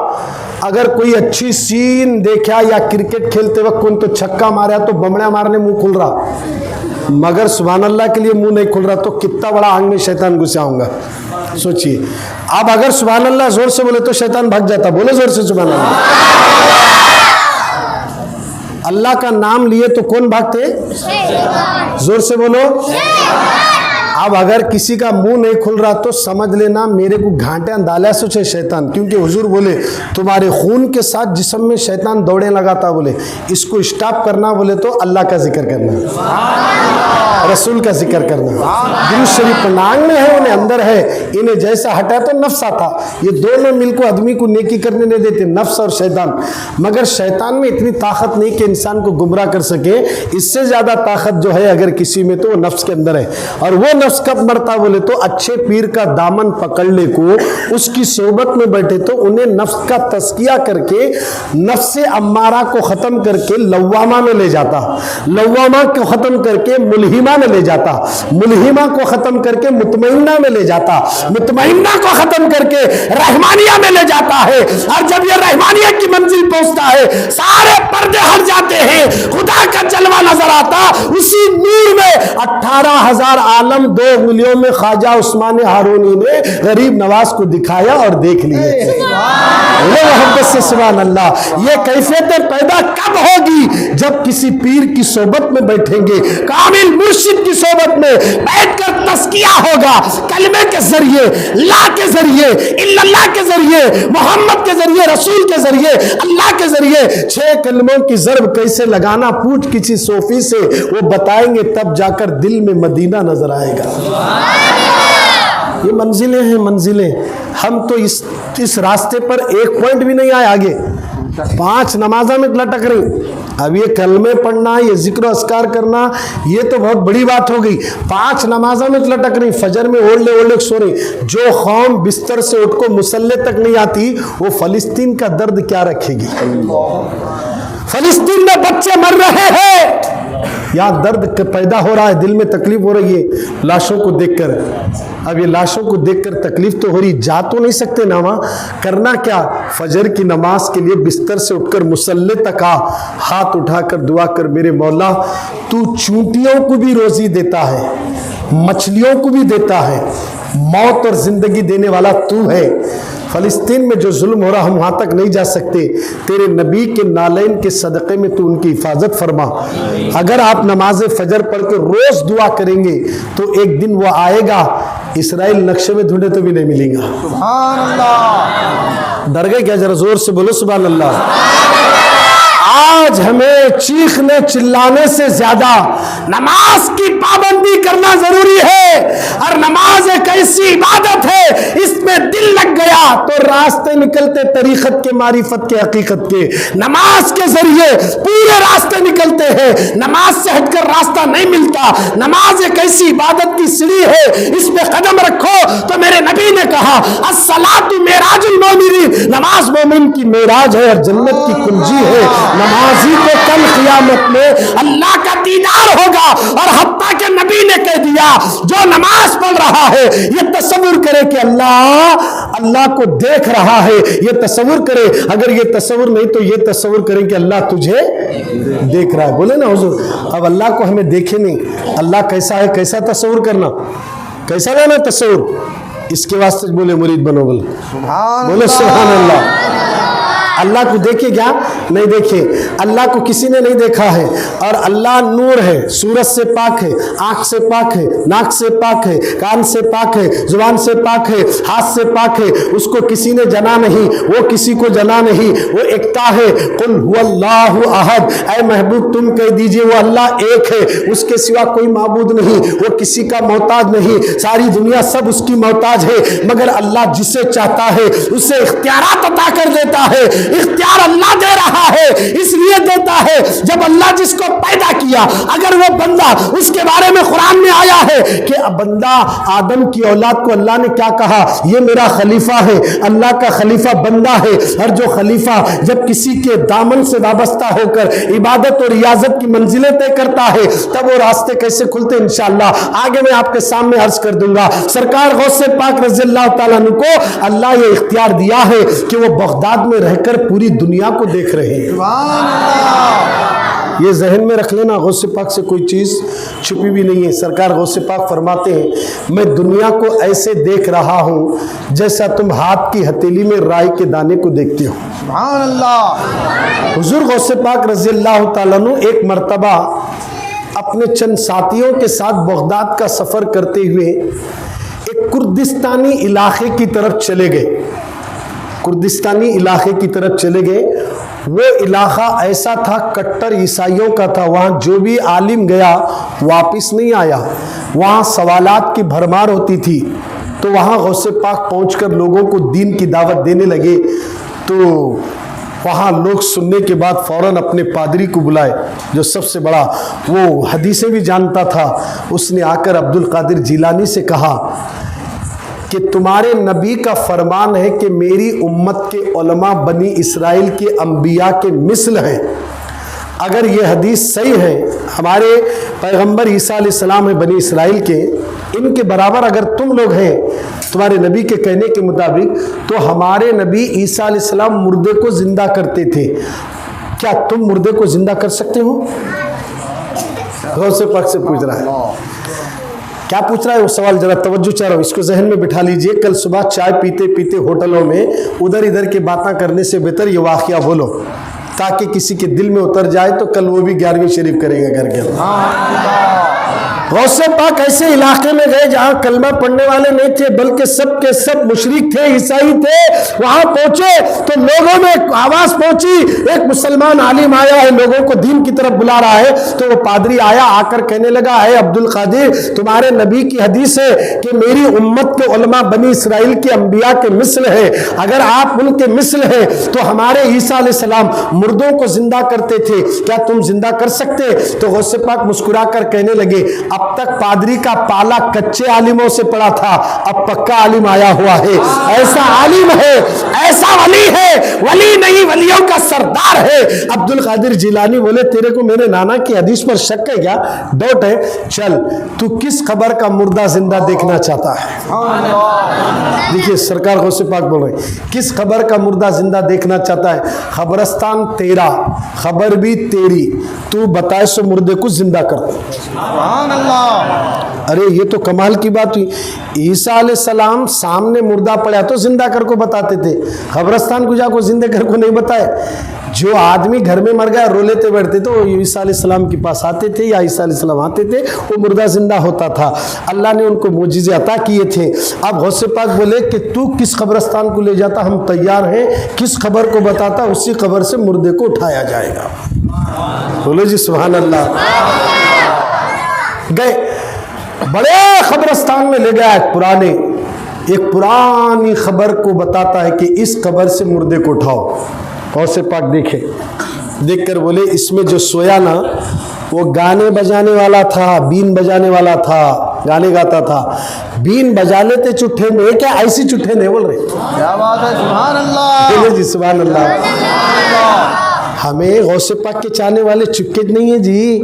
[SPEAKER 1] اگر کوئی اچھی سین دیکھا یا کرکٹ کھیلتے وقت کون تو چھکا مارا تو بمڑا مارنے منہ کھل رہا, مگر سبحان اللہ کے لیے منہ نہیں کھل رہا تو کتنا بڑا آنگ میں شیطان گھسا ہوں گا. سوچئے اب اگر سبحان اللہ زور سے بولے تو شیطان بھگ جاتا. بولے زور سے سبحان اللہ. اللہ کا نام لیے تو کون بھاگتے؟ زور سے بولو. اب اگر کسی کا منہ نہیں کھل رہا تو سمجھ لینا میرے کو گھانٹے اندالہ سوچے شیطان, کیونکہ حضور بولے تمہارے خون کے ساتھ جسم میں شیطان دوڑے لگاتا. بولے اس کو اسٹاپ کرنا بولے تو اللہ کا ذکر کرنا, رسول کا ذکر کرنا. درود شریف نانگ میں ہے, انہیں اندر ہے, انہیں جیسا ہٹا تو نفس آتا. یہ دونوں مل کو آدمی کو نیکی کرنے نہیں دیتے, نفس اور شیطان. مگر شیطان میں اتنی طاقت نہیں کہ انسان کو گمراہ کر سکے. اس سے زیادہ طاقت جو ہے اگر کسی میں تو وہ نفس کے اندر ہے. اور وہ نفس کب مرتا بولے تو اچھے پیر کا دامن پکڑنے کو, اس کی صحبت میں بیٹھے تو انہیں نفس کا تزکیہ کر کے نفس امارہ کو ختم کر کے لوامہ میں لے جاتا, لوامہ کو ختم کر کے ملہمہ میں لے جاتا, ملہمہ کو ختم کر کے مطمئنہ میں لے جاتا, مطمئنہ کو ختم کر کے رحمانیہ میں لے جاتا ہے. اور جب یہ رحمانیہ کی منزل پہنچتا ہے سارے پردے ہٹ جاتے ہیں, خدا کا جلوہ نظر آتا. اسی نور میں 18,000 عالم 2 ملیوں میں خواجہ عثمان ہارونی نے غریب نواز کو دکھایا اور دیکھ لیے. محبت سے سبحان اللہ. یہ کیفیتیں پیدا کب ہوگی؟ جب کسی پیر کی صحبت میں بیٹھیں گے, کامل مرشد کی صحبت میں بیٹھ کر تزکیہ ہوگا. کلمے کے ذریعے, لا کے ذریعے, اللہ کے ذریعے, محمد کے ذریعے, رسول کے ذریعے, اللہ کے ذریعے 6 کلموں کی ضرب کیسے لگانا پوچھ کسی صوفی سے, وہ بتائیں گے. تب جا کر دل میں مدینہ نظر آئے گا. یہ منزلیں ہیں, منزلیں. ہم تو اس راستے پر ایک پوائنٹ بھی نہیں آئے آگے. 5 نمازیں میں لٹک رہی. اب یہ کلمے پڑھنا, یہ ذکر و اذکار کرنا, یہ تو بہت بڑی بات ہو گئی. 5 نمازوں میں لٹک رہی, فجر میں اوڑھ لے سو رہی. جو قوم بستر سے اٹھ کو مصلی تک نہیں آتی وہ فلسطین کا درد کیا رکھے گی؟ فلسطین میں بچے مر رہے ہیں, یہاں درد پیدا ہو رہا ہے, دل میں تکلیف ہو رہی ہے لاشوں کو دیکھ کر. اب یہ لاشوں کو دیکھ کر تکلیف تو ہو رہی, جا تو نہیں سکتے نا وہاں. کرنا کیا؟ فجر کی نماز کے لیے بستر سے اٹھ کر مصلی تک آ, ہاتھ اٹھا کر دعا کر, میرے مولا تو چونٹیوں کو بھی روزی دیتا ہے, مچھلیوں کو بھی دیتا ہے, موت اور زندگی دینے والا تو ہے. فلسطین میں جو ظلم ہو رہا ہم وہاں تک نہیں جا سکتے. تیرے نبی کے نالین کے صدقے میں تو ان کی حفاظت فرما. اگر آپ نماز فجر پڑھ کے روز دعا کریں گے تو ایک دن وہ آئے گا, اسرائیل نقشے میں ڈھونڈے تو بھی نہیں ملیں گا. سبحان اللہ. ڈر گئے کیا؟ ذرا زور سے بولو سبحان اللہ. آج ہمیں چیخنے چلانے سے زیادہ نماز کی پابندی کرنا ضروری ہے. اور نماز ایک ایسی عبادت ہے, اس میں دل لگ گیا تو راستے نکلتے طریقت کے, معرفت کے, حقیقت کے. نماز کے ذریعے پورے راستے نکلتے ہیں, نماز سے ہٹ کر راستہ نہیں ملتا. نماز ایک ایسی عبادت کی سیڑھی ہے, اس میں قدم رکھو تو میرے نبی نے کہا الصلاۃ معراج المومنین, نماز مومن کی معراج ہے اور جنت کی کنجی ہے. نمازی کو کل قیامت میں اللہ کا دیدار ہوگا. اور حتیٰ کہ نبی نے کہہ دیا جو نماز پڑھ رہا ہے یہ تصور کرے کہ اللہ کو دیکھ رہا ہے. یہ تصور کرے, اگر یہ تصور نہیں تو یہ تصور کریں کہ اللہ تجھے دیکھ رہا ہے. بولے نا حضور, اب اللہ کو ہمیں دیکھے نہیں, اللہ کیسا ہے کیسا تصور کرنا, کیسا لینا تصور. اس کے واسطے بولے مرید بنو, بولے سبحان اللہ. اللہ کو دیکھے کیا؟ نہیں دیکھے. اللہ کو کسی نے نہیں دیکھا ہے، اور اللہ نور ہے، سورج سے پاک ہے، آنکھ سے پاک ہے، ناک سے پاک ہے، کان سے پاک ہے، زبان سے پاک ہے، ہاتھ سے پاک ہے، اس کو کسی نے جنا نہیں، وہ کسی کو جنا نہیں، وہ ایکتا ہے۔ قل هو اللہ احد، اے محبوب تم کہہ دیجئے وہ اللہ ایک ہے، اس کے سوا کوئی معبود نہیں، وہ کسی کا محتاج نہیں، ساری دنیا سب اس کی محتاج ہے، مگر اللہ جسے چاہتا ہے اسے اختیارات عطا کر دیتا ہے۔ اختیار اللہ دے رہا ہے، اس لیے دیتا ہے جب اللہ جس کو پیدا کیا، اگر وہ بندہ، اس کے بارے میں قرآن میں آیا ہے کہ بندہ آدم کی اولاد کو اللہ نے کیا کہا، یہ میرا خلیفہ ہے۔ اللہ کا خلیفہ بندہ ہے، اور جو خلیفہ جب کسی کے دامن سے وابستہ ہو کر عبادت اور ریاضت کی منزلیں طے کرتا ہے، تب وہ راستے کیسے کھلتے انشاءاللہ آگے میں آپ کے سامنے عرض کر دوں گا۔ سرکار غوث پاک رضی اللہ تعالیٰ عنہ کو اللہ یہ اختیار دیا ہے کہ وہ بغداد میں رہ کر پوری دنیا کو دیکھ رہے ہیں۔ یہ ذہن میں رکھ لینا، غوث پاک سے کوئی چیز چھپی بھی نہیں ہے۔ سرکار غوث پاک فرماتے ہیں میں دنیا کو ایسے دیکھ رہا ہوں جیسا تم ہاتھ کی ہتھیلی میں رائی کے دانے کو دیکھتے ہو۔ سبحان اللہ۔ حضور غوث پاک رضی اللہ تعالیٰ عنہ ایک مرتبہ اپنے چند ساتھیوں کے ساتھ بغداد کا سفر کرتے ہوئے ایک کردستانی علاقے کی طرف چلے گئے۔ کردستانی علاقے کی طرف چلے گئے۔ وہ علاقہ ایسا تھا کٹر عیسائیوں کا تھا، وہاں جو بھی عالم گیا واپس نہیں آیا، وہاں سوالات کی بھرمار ہوتی تھی۔ تو وہاں غوث پاک پہنچ کر لوگوں کو دین کی دعوت دینے لگے، تو وہاں لوگ سننے کے بعد فوراً اپنے پادری کو بلائے جو سب سے بڑا وہ حدیثیں بھی جانتا تھا۔ اس نے آ کر عبد القادر جیلانی سے کہا کہ تمہارے نبی کا فرمان ہے کہ میری امت کے علماء بنی اسرائیل کے انبیاء کے مثل ہیں، اگر یہ حدیث صحیح ہے، ہمارے پیغمبر عیسیٰ علیہ السلام ہیں بنی اسرائیل کے، ان کے برابر اگر تم لوگ ہیں تمہارے نبی کے کہنے کے مطابق، تو ہمارے نبی عیسیٰ علیہ السلام مردے کو زندہ کرتے تھے، کیا تم مردے کو زندہ کر سکتے ہو؟ غوث پاک سے پوچھ رہا ہے۔ کیا پوچھ رہا ہے وہ سوال ذرا توجہ چاہ رہا ہوں، اس کو ذہن میں بٹھا لیجئے۔ کل صبح چائے پیتے پیتے ہوٹلوں میں ادھر ادھر کے باتیں کرنے سے بہتر یہ واقعہ بولو، تاکہ کسی کے دل میں اتر جائے تو کل وہ بھی 11ویں شریف کرے گا گھر کے اندر۔ غوث پاک ایسے علاقے میں گئے جہاں کلمہ پڑھنے والے نہیں تھے بلکہ سب کے سب مشرک تھے، عیسائی تھے۔ وہاں پہنچے تو لوگوں میں آواز پہنچی، ایک مسلمان عالم آیا ہے، لوگوں کو دین کی طرف بلا رہا ہے۔ تو وہ پادری آیا، آ کر کہنے لگا اے عبد القادر، تمہارے نبی کی حدیث ہے کہ میری امت کے علماء بنی اسرائیل کے انبیاء کے مثل ہے، اگر آپ ان کے مثل ہیں تو ہمارے عیسیٰ علیہ السلام مردوں کو زندہ کرتے تھے، کیا تم زندہ کر سکتے؟ تو غوث پاک مسکرا کر کہنے لگے اب تک پادری کا پالا کچے عالموں سے پڑا تھا، اب پکا عالم آیا ہوا ہے، ایسا عالم ہے، ایسا ولی ہے، ولی نہیں ولیوں کا سردار ہے۔ عبد القادر جیلانی بولے تیرے کو میرے نانا کی حدیث پر شک ہے کیا، ڈاؤٹ ہے؟ چل تو کس خبر کا مردہ زندہ دیکھنا چاہتا ہے؟ دیکھیے سرکار غوث پاک بول رہے ہیں کس خبر کا مردہ زندہ دیکھنا چاہتا ہے؟ خبرستان تیرا، خبر بھی تیری، تو بتائے سو مردے کو زندہ کر۔ سبحان اللہ۔ ارے یہ تو کمال کی بات ہوئی، عیسیٰ علیہ السلام سامنے مردہ پڑا تو زندہ کر کو بتاتے تھے، قبرستان کو جا کو زندہ کر کو نہیں بتائے۔ جو آدمی گھر میں مر گیا رو لیتے بیٹھتے تو عیسیٰ علیہ السلام کے پاس آتے تھے یا عیسیٰ علیہ السلام آتے تھے، وہ مردہ زندہ ہوتا تھا، اللہ نے ان کو معجزے عطا کیے تھے۔ اب غوث پاک بولے کہ تو کس قبرستان کو لے جاتا، ہم تیار ہیں، کس خبر کو بتاتا اسی خبر سے مردے کو اٹھایا جائے گا۔ بولو جی سبحان اللہ۔ گئے بڑے قبرستان میں لے گیا، ایک پرانی خبر کو بتاتا ہے کہ اس خبر سے مردے کو اٹھاؤ۔ غوث پاک دیکھے، دیکھ کر بولے اس میں جو سویا نا وہ گانے بجانے والا تھا، بین بجانے والا تھا، گانے گاتا تھا، بین بجا لیتے چٹھے میں، کیا ایسی چٹھے نہیں بول رہے؟ کیا بات ہے، سبحان اللہ، بولے جی سبحان اللہ۔ ہمیں غوث پاک کے چاہنے والے چپکے نہیں ہیں جی،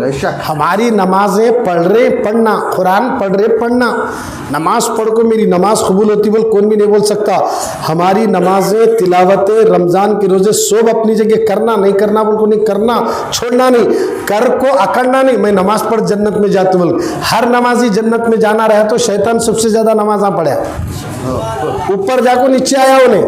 [SPEAKER 1] ہماری نمازیں پڑھ رہے پڑھنا، قرآن پڑھ رہے پڑھنا، نماز پڑھ کو میری نماز قبول ہوتی بول کون بھی نہیں بول سکتا۔ ہماری نمازیں، تلاوتیں، رمضان کے روزے سب اپنی جگہ، کرنا نہیں کرنا بول کو نہیں کرنا، چھوڑنا نہیں، کر کو اکڑنا نہیں۔ میں نماز پڑھ جنت میں جاتا بول، ہر نمازی جنت میں جانا رہا تو شیطان سب سے زیادہ نمازاں پڑھا، اوپر جا کو نیچے آیا انہیں،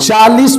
[SPEAKER 1] 40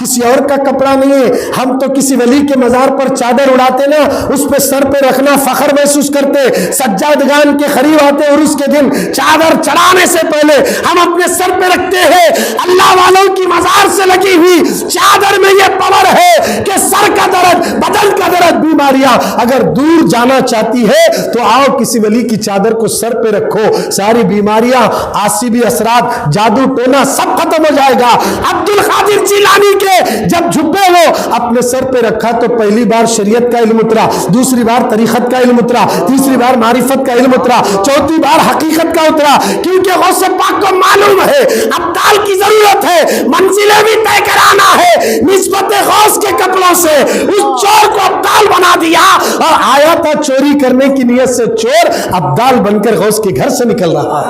[SPEAKER 1] کسی اور کا کپڑا نہیں ہے. ہم تو کسی ولی کے مزار پر چادر اڑاتے نا, اس پہ سر پہ رکھنا فخر محسوس کرتے. سجادگان کے قریب آتے اور اس کے دن چادر چڑھانے سے پہلے ہم اپنے سر پہ رکھتے ہیں. اللہ والوں کی مزار سے لگی ہوئی چادر میں یہ پاور ہے کہ سر کا درد, بدن کا درد, بیماریاں اگر دور جانا چاہتی ہے تو آؤ کسی ولی کی چادر کو سر پہ رکھو, ساری بیماریاں, آسیبی اثرات, جادو ٹونا سب ختم ہو جائے گا. عبد القادر جیلانی کے جب جھبے وہ اپنے سر پہ رکھا تو پہلی بار شریعت کا علم اترا, دوسری بار طریقت کا علم اترا, تیسری بار معرفت کا علم اترا, چوتھی بار حقیقت کا اترا. کیونکہ غوث پاک کو معلوم ہے ابدال کی ضرورت ہے, منزلیں بھی طے کرانا ہے. نسبت غوث کے کپڑوں سے اس چور کو ابدال بنا دیا اور آیا تھا چوری کرنے کی نیت سے, چور ابدال بن کر غوث کے گھر سے نکل رہا.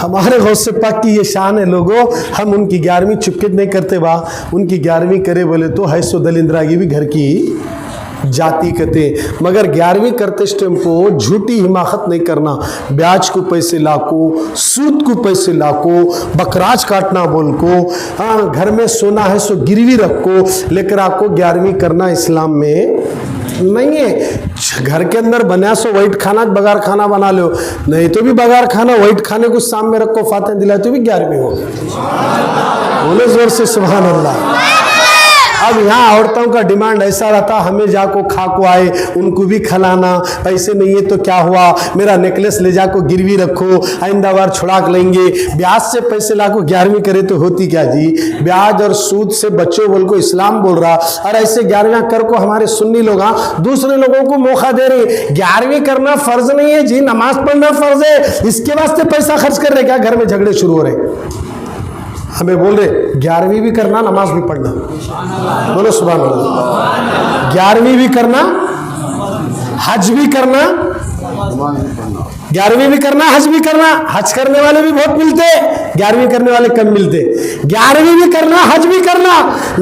[SPEAKER 1] ہمارے غوث پاک کی یہ شان ہے لوگوں. ہم ان کی 11ویں چپکت نہیں کرتے با, ان کی 11ویں کرے بولے تو ہے سو دلندرا کی بھی گھر کی جاتی کہتے, مگر 11ویں کرتے اسٹیم کو جھوٹی حماقت نہیں کرنا. بیاج کو پیسے لاکو, سود کو پیسے لاکو, بکراج کاٹنا بول کو, ہاں گھر میں سونا ہے سو گروی رکھو, لیکن آپ کو 11ویں کرنا اسلام میں نہیں ہے. گھر کے اندر بنیا سو وائٹ کھانا بغیر کھانا بنا لو, نہیں تو بھی بغیر کھانا وائٹ کھانے کو سامنے رکھو, فاتح دلائے تو بھی 11ویں ہو. بولے زور سے سبحان اللہ. اب یہاں عورتوں کا ڈیمانڈ ایسا رہتا, ہمیں جا کو کھا کو آئے, ان کو بھی کھلانا, پیسے نہیں ہے تو کیا ہوا, میرا نیکلس لے جا کو گروی رکھو, آئندہ بار چھڑا لیں گے. بیاج سے پیسے لا کو 11ویں کرے تو ہوتی کیا جی, بیاج اور سود سے بچوں بول کو اسلام بول رہا, اور ایسے 11ویں کر کو ہمارے سنی لوگ دوسرے لوگوں کو موقع دے رہے. 11ویں کرنا فرض نہیں ہے جی, نماز پڑھنا فرض ہے, اس کے واسطے پیسہ خرچ کر رہے, کیا گھر میں جھگڑے شروع ہو رہے. ہمیں بول رہے 11ویں بھی کرنا, نماز بھی پڑھنا. بولو سبحان اللہ. 11ویں بھی کرنا, حج بھی کرنا, 11ویں بھی کرنا, حج بھی کرنا. حج کرنے والے بھی بہت ملتے, 11ویں کرنے والے کم ملتے. 11ویں بھی کرنا, حج بھی کرنا,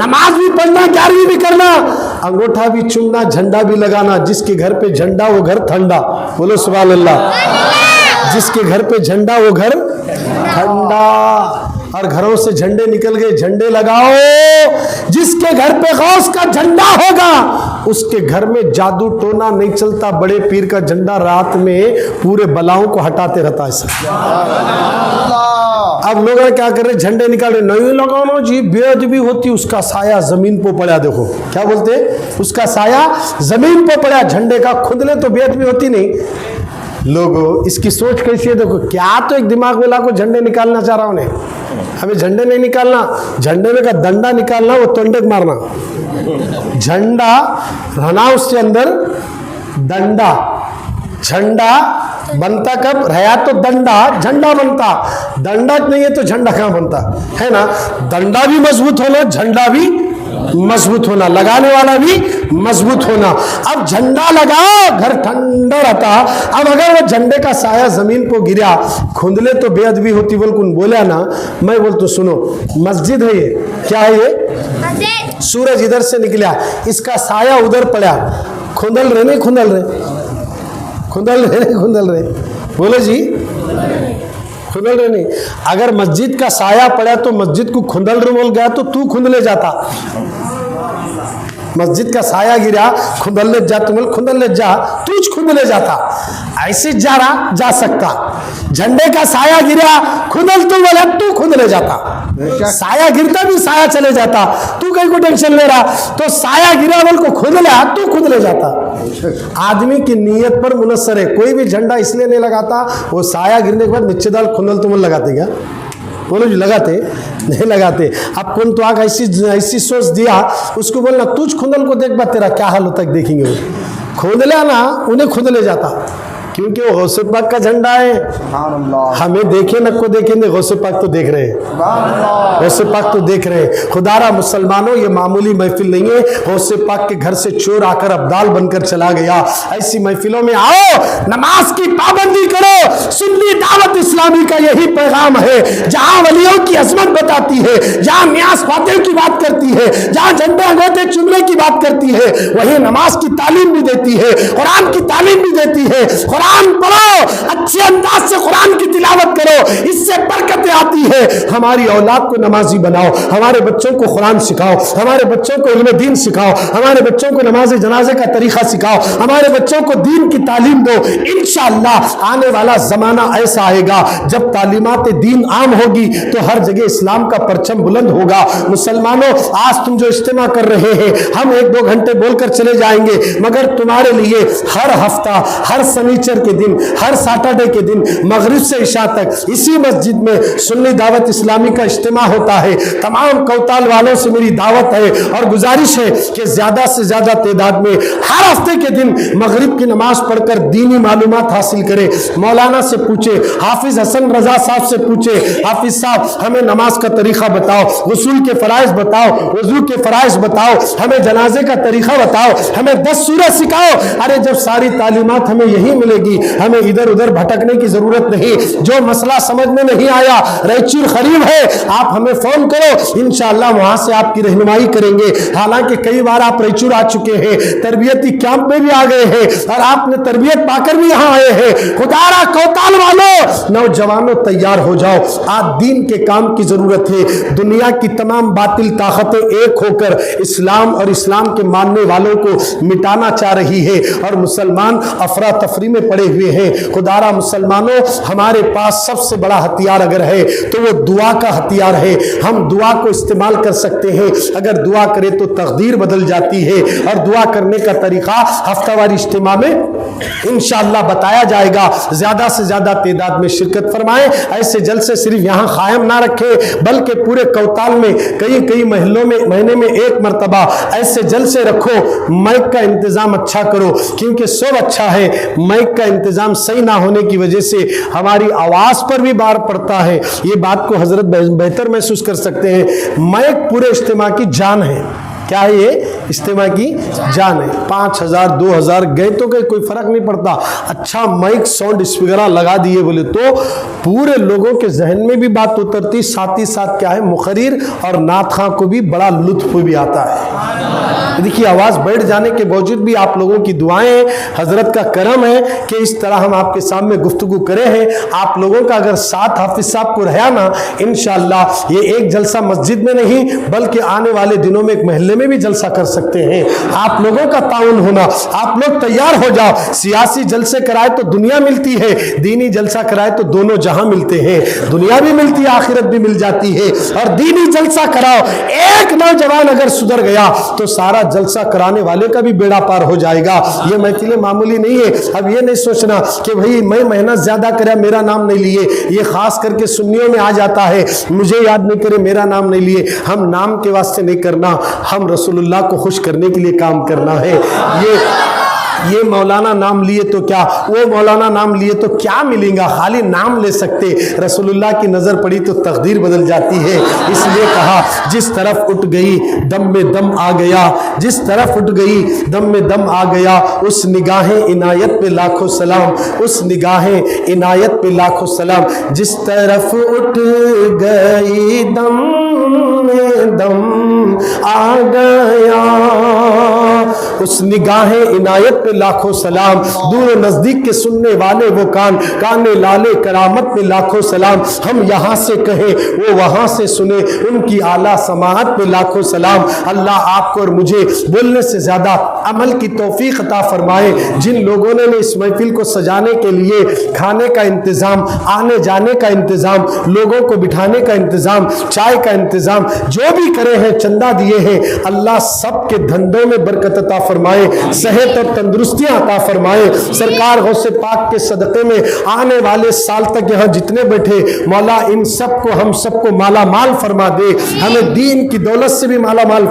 [SPEAKER 1] نماز بھی پڑھنا, 11ویں بھی کرنا, انگوٹھا بھی چومنا, جھنڈا بھی لگانا. جس کے گھر پہ جھنڈا وہ گھر ٹھنڈا. بولو سبحان اللہ. جس کے گھر پہ جھنڈا وہ گھر ٹھنڈا. اور گھروں سے جھنڈے نکل گئے, جھنڈے لگاؤ. جس کے گھر پہ غوث کا جھنڈا ہوگا اس کے گھر میں جادو ٹونا نہیں چلتا. بڑے پیر کا جھنڈا رات میں پورے بلاؤں کو ہٹاتے رہتا ہے. اب لوگ کیا کر رہے, جھنڈے نکال رہے, نہیں لگانا جی, بے ادبی ہوتی. اس کا سایہ زمین پہ پڑا, دیکھو کیا بولتے, اس کا سایہ زمین پہ پڑا. جھنڈے کا خود لے تو بے ادبی ہوتی نہیں. لوگوں اس کی سوچ کیسی ہے دیکھو. کیا تو ایک دماغ والا کو جھنڈے نکالنا چاہ رہا انہیں. ہمیں جھنڈے نہیں نکالنا, جھنڈے میں کا ڈنڈا نکالنا, وہ ٹنڈے مارنا. جھنڈا رہنا اس کے اندر ڈنڈا. جھنڈا بنتا کب رہا تو ڈنڈا جھنڈا بنتا. ڈنڈا نہیں ہے تو جھنڈا کہاں بنتا ہے نا. ڈنڈا بھی مضبوط ہونا, جھنڈا بھی مضبوط ہونا, لگانے والا بھی مضبوط ہونا. اب جھنڈا لگاؤ, گھر ٹھنڈا رہتا. اب اگر وہ جھنڈے کا سایہ زمین کو گرا, کھندلے تو بے ادبی ہوتی. بول کن بولیا نا, میں بول تو سنو, مسجد ہے یہ, کیا ہے یہ, سورج ادھر سے نکلا, اس کا سایہ ادھر پڑا, کھندل رہے نہیں کھندل رہے, کھندل رہے نہیں کھندل رہے, بولو جی کھندل رہے نہیں. اگر مسجد کا سایہ پڑا تو مسجد کو کھندل رہے بول گیا تو کھندلے جاتا. مسجد کا سایہ گرا, کھندل لے جا, تم کھندل لے جا, تجھ کھندلے جاتا. ایسے جا رہا جا سکتا. جھنڈے کا سایہ گرا, کھندل تو بولا, تو کھندلے جاتا. سایہ گرتا بھی سایہ چلے جاتا, تو کہیں کو ٹینشن لے رہا, تو سایہ گرا بول کو کھندلیا, تو کھندلے جاتا. آدمی کی نیت پر منحصر ہے. کوئی بھی جھنڈا اس لیے نہیں لگاتا, وہ سایہ گرنے کے بعد نیچے دال کھندل تم لگاتے کیا, بولو جی لگاتے نہیں لگاتے. اب کون تو آگ ایسی سوچ دیا, اس کو بولنا تجھ کھندل کو دیکھ با, تیرا کیا حال ہوتا ہے دیکھیں گے. وہ کھودلے نا, انہیں کھودلے جاتا, کیونکہ وہ غوث پاک کا جھنڈا ہے. ہمیں دیکھے نہ کو دیکھیں گے, غوث پاک تو دیکھ رہے ہیں, غوث پاک تو دیکھ رہے ہیں. خدا را مسلمانوں, یہ معمولی محفل نہیں ہے. غوث پاک کے گھر سے چور آ کر ابدال بن کر چلا گیا. ایسی محفلوں میں آؤ, نماز کی پابندی کرو. سنی دعوت اسلامی کا یہی پیغام ہے. جہاں ولیوں کی عظمت بتاتی ہے, جہاں نیاز فاتح کی بات کرتی ہے, جہاں جھنڈے انگوٹھے چومنے کی بات کرتی ہے, وہی نماز کی تعلیم بھی دیتی ہے, قرآن کی تعلیم بھی دیتی ہے. قرآن پڑھو, اچھے انداز سے قرآن کی تلاوت کرو, اس سے برکتیں آتی ہے ہماری اولاد کو نمازی بناؤ، ہمارے بچوں کو قرآن سکھاؤ، ہمارے بچوں کو علم دین سکھاؤ، ہمارے بچوں کو نماز جنازے کا طریقہ سکھاؤ، ہمارے بچوں کو دین کی تعلیم دو۔ انشاءاللہ آنے والا زمانہ ایسا آئے گا جب تعلیمات دین عام ہوگی تو ہر جگہ اسلام کا پرچم بلند ہوگا۔ مسلمانوں، آج تم جو اجتماع کر رہے ہیں، ہم 1-2 گھنٹے بول کر چلے جائیں گے، مگر تمہارے لیے ہر ہفتہ، ہر سنیچر کے دن، ہر سیٹرڈے کے دن مغرب سے عشاء تک اسی مسجد میں سنی دعوت اسلامی کا اجتماع ہوتا ہے۔ تمام کوتال والوں سے میری دعوت ہے اور گزارش ہے کہ زیادہ سے زیادہ تعداد میں ہر ہفتے کے دن مغرب کی نماز پڑھ کر دینی معلومات حاصل کرے۔ مولانا سے پوچھے، حافظ حسن رضا صاحب سے پوچھے، حافظ صاحب ہمیں نماز کا طریقہ بتاؤ، غسل کے فرائض بتاؤ، وضو کے فرائض بتاؤ، ہمیں جنازے کا طریقہ بتاؤ، ہمیں 10 سورت سکھاؤ۔ ارے جب ساری تعلیمات ہمیں یہی ملے گی، ہمیں ادھر ادھر بھٹکنے کی ضرورت نہیں۔ جو مسئلہ سمجھ میں نہیں آیا، ریچور قریب ہے، آپ ہمیں فون کرو، انشاءاللہ وہاں سے آپ کی رہنمائی کریں گے۔ حالانکہ کئی بار آپ ریچور آ چکے ہیں، تربیتی کیمپ میں بھی آ گئے ہیں اور آپ نے تربیت پا کر بھی یہاں آئے ہیں۔ خدا را کوتال والوں، نوجوانوں تیار ہو جاؤ، آج دین کے کام کی ضرورت ہے۔ دنیا کی تمام باطل طاقتیں ایک ہو کر اسلام اور اسلام کے ماننے والوں کو مٹانا چاہ رہی ہے اور مسلمان افراتفری میں پڑے ہوئے ہیں۔ خدا را مسلمانوں، ہمارے پاس سب سے بڑا ہتھیار اگر ہے تو وہ دعا کا ہتھیار ہے۔ ہم دعا کو استعمال کر سکتے ہیں، اگر دعا کرے تو تقدیر بدل جاتی ہے، اور دعا کرنے کا طریقہ ہفتہ واری اجتماع میں انشاءاللہ بتایا جائے گا۔ زیادہ سے زیادہ تعداد میں شرکت فرمائیں۔ ایسے جلسے صرف یہاں قائم نہ رکھیں، بلکہ پورے کوتال میں کئی محلوں میں مہینے میں 1 مرتبہ ایسے جلسے رکھو۔ مائک کا انتظام اچھا کرو، کیونکہ سب اچھا ہے، مائک کا انتظام صحیح نہ ہونے کی وجہ سے ہماری آواز پر بھی بار پڑتا ہے۔ یہ بات کو حضرت بہتر محسوس کر سکتے ہیں۔ مائک پورے اجتماع کی جان ہے۔ کیا ہے یہ؟ اجتماع کی جان ہے۔ 5000 2000 گئے تو گئے، کوئی فرق نہیں پڑتا۔ اچھا مائک ساؤنڈ اسپیکر لگا دیے بولے تو پورے لوگوں کے ذہن میں بھی بات اترتی، ساتھ ہی ساتھ کیا ہے، مقرر اور نعت خواں کو بھی بڑا لطف بھی آتا ہے۔ دیکھیے آواز بیٹھ جانے کے باوجود بھی آپ لوگوں کی دعائیں ہیں، حضرت کا کرم ہے کہ اس طرح ہم آپ کے سامنے گفتگو کرے ہیں۔ آپ لوگوں کا اگر ساتھ حافظ صاحب کو رہا نا، انشاءاللہ یہ ایک جلسہ مسجد میں نہیں بلکہ آنے والے دنوں میں ایک محلے میں بھی جلسہ کر سکتے ہیں۔ آپ لوگوں کا تعاون ہونا، آپ لوگ تیار ہو جاؤ۔ سیاسی جلسے کرائے تو دنیا ملتی ہے، دینی جلسہ کرائے تو دونوں جہاں ملتے ہیں، دنیا بھی ملتی ہے، آخرت بھی مل جاتی ہے۔ اور دینی جلسہ کراؤ، ایک نوجوان اگر سدھر گیا تو سارا جلسہ کرانے والے کا بھی بیڑا پار ہو جائے گا۔ یہ محفل معمولی نہیں ہے۔ اب یہ نہیں سوچنا کہ بھئی میں محنت زیادہ کریا میرا نام نہیں لیے، یہ خاص کر کے سنیوں میں آ جاتا ہے، مجھے یاد نہیں کرے میرا نام نہیں لیے۔ ہم نام کے واسطے نہیں کرنا، ہم رسول اللہ کو خوش کرنے کے لیے کام کرنا ہے۔ یہ مولانا نام لیے تو کیا، وہ مولانا نام لیے تو کیا ملیں گا، خالی نام لے سکتے، رسول اللہ کی نظر پڑی تو تقدیر بدل جاتی ہے۔ اس لیے کہا جس طرف اٹھ گئی دم میں دم آ گیا، جس طرف اٹھ گئی دم میں دم آ گیا، اس نگاہیں عنایت پہ لاکھوں سلام، اس نگاہیں عنایت پہ لاکھوں سلام، جس طرف اٹھ گئی دم میں دم آ گیا، اس نگاہیں عنایت پہ لاکھوں سلام، دور و نزدیک کے سننے والے وہ کان، کان لالے کرامت پہ لاکھوں سلام، ہم یہاں سے کہیں وہ وہاں سے سنے، ان کی اعلیٰ سماعت پہ لاکھوں سلام۔ اللہ آپ کو اور مجھے بولنے سے زیادہ عمل کی توفیق عطا فرمائے۔ جن لوگوں نے اس محفل کو سجانے کے لیے کھانے کا انتظام، آنے جانے کا انتظام، لوگوں کو بٹھانے کا انتظام، چائے کا انتظام جو بھی کرے ہیں، چندہ دیے ہیں، اللہ سب کے دھندوں میں برکت عطا فرمائے، صحت اور تندرستیاں عطا فرمائے۔ سرکار غوث پاک کے صدقے میں آنے والے سال تک یہاں جتنے بیٹھے، مولا ان سب کو، ہم سب کو مالا مال فرما دے، ہمیں دین کی دولت سے بھی مالا مال